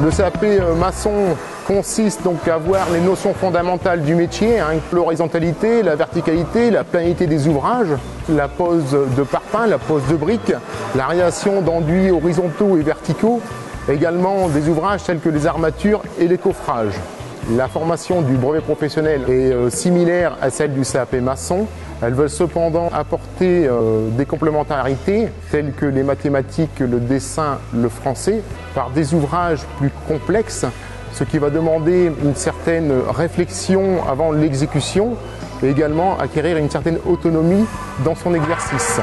Le CAP maçon consiste donc à avoir les notions fondamentales du métier, l'horizontalité, la verticalité, la planité des ouvrages, la pose de parpaing, la pose de briques, la réalisation d'enduits horizontaux et verticaux, également des ouvrages tels que les armatures et les coffrages. La formation du brevet professionnel est similaire à celle du CAP maçon. Elles veulent cependant apporter des complémentarités telles que les mathématiques, le dessin, le français, par des ouvrages plus complexes, ce qui va demander une certaine réflexion avant l'exécution et également acquérir une certaine autonomie dans son exercice.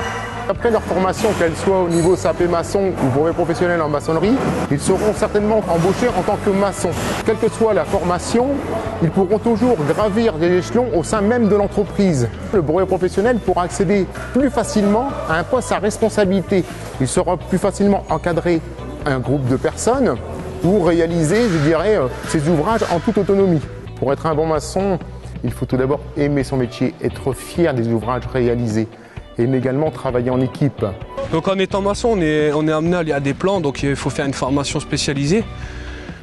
Après leur formation, qu'elle soit au niveau CAP maçon ou brevet professionnel en maçonnerie, ils seront certainement embauchés en tant que maçons. Quelle que soit la formation, ils pourront toujours gravir des échelons au sein même de l'entreprise. Le brevet professionnel pourra accéder plus facilement à un poste à responsabilité. Il sera plus facilement encadré un groupe de personnes ou réaliser, je dirais, ses ouvrages en toute autonomie. Pour être un bon maçon, il faut tout d'abord aimer son métier, être fier des ouvrages réalisés. Et également travailler en équipe. Donc en étant maçon, on est amené à aller à des plans, donc il faut faire une formation spécialisée.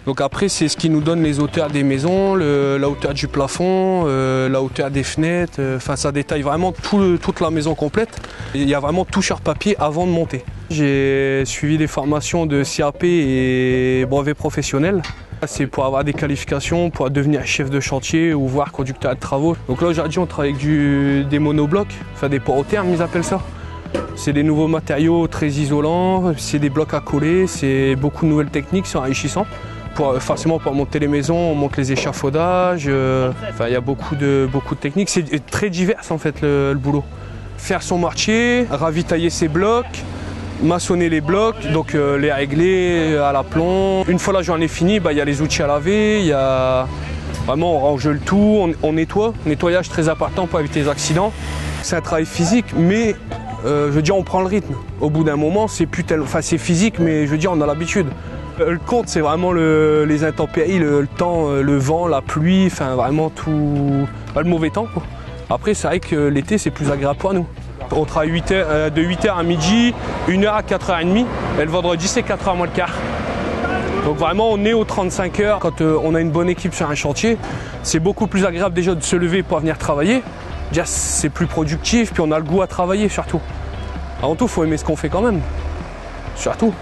Donc après, c'est ce qui nous donne les hauteurs des maisons, la hauteur du plafond, la hauteur des fenêtres. Enfin, ça détaille vraiment toute la maison complète. Il y a vraiment tout sur papier avant de monter. J'ai suivi des formations de CAP et brevet professionnel. C'est pour avoir des qualifications, pour devenir chef de chantier ou voire conducteur de travaux. Donc là aujourd'hui on travaille avec des monoblocs, enfin des porothermes ils appellent ça. C'est des nouveaux matériaux très isolants, c'est des blocs à coller, c'est beaucoup de nouvelles techniques, c'est enrichissant. Forcément pour monter les maisons, on monte les échafaudages, enfin il y a beaucoup de techniques, c'est très divers en fait le boulot. Faire son marché, ravitailler ses blocs, maçonner les blocs, donc les régler à l'aplomb. Une fois la journée finie, il y a les outils à laver, il y a vraiment on range le tout, on nettoie. Nettoyage très important pour éviter les accidents. C'est un travail physique, mais je veux dire on prend le rythme. Au bout d'un moment, c'est plus tel, enfin c'est physique, mais je veux dire on a l'habitude. Le compte c'est vraiment les intempéries, le temps, le vent, la pluie, enfin vraiment tout, le mauvais temps quoi. Après c'est vrai que l'été c'est plus agréable pour nous. On travaille de 8h à midi, 1h à 4h30, et le vendredi c'est 4h moins le quart. Donc vraiment on est aux 35 heures. Quand on a une bonne équipe sur un chantier, c'est beaucoup plus agréable déjà de se lever pour venir travailler. Déjà c'est plus productif, puis on a le goût à travailler surtout. Avant tout, il faut aimer ce qu'on fait quand même, surtout.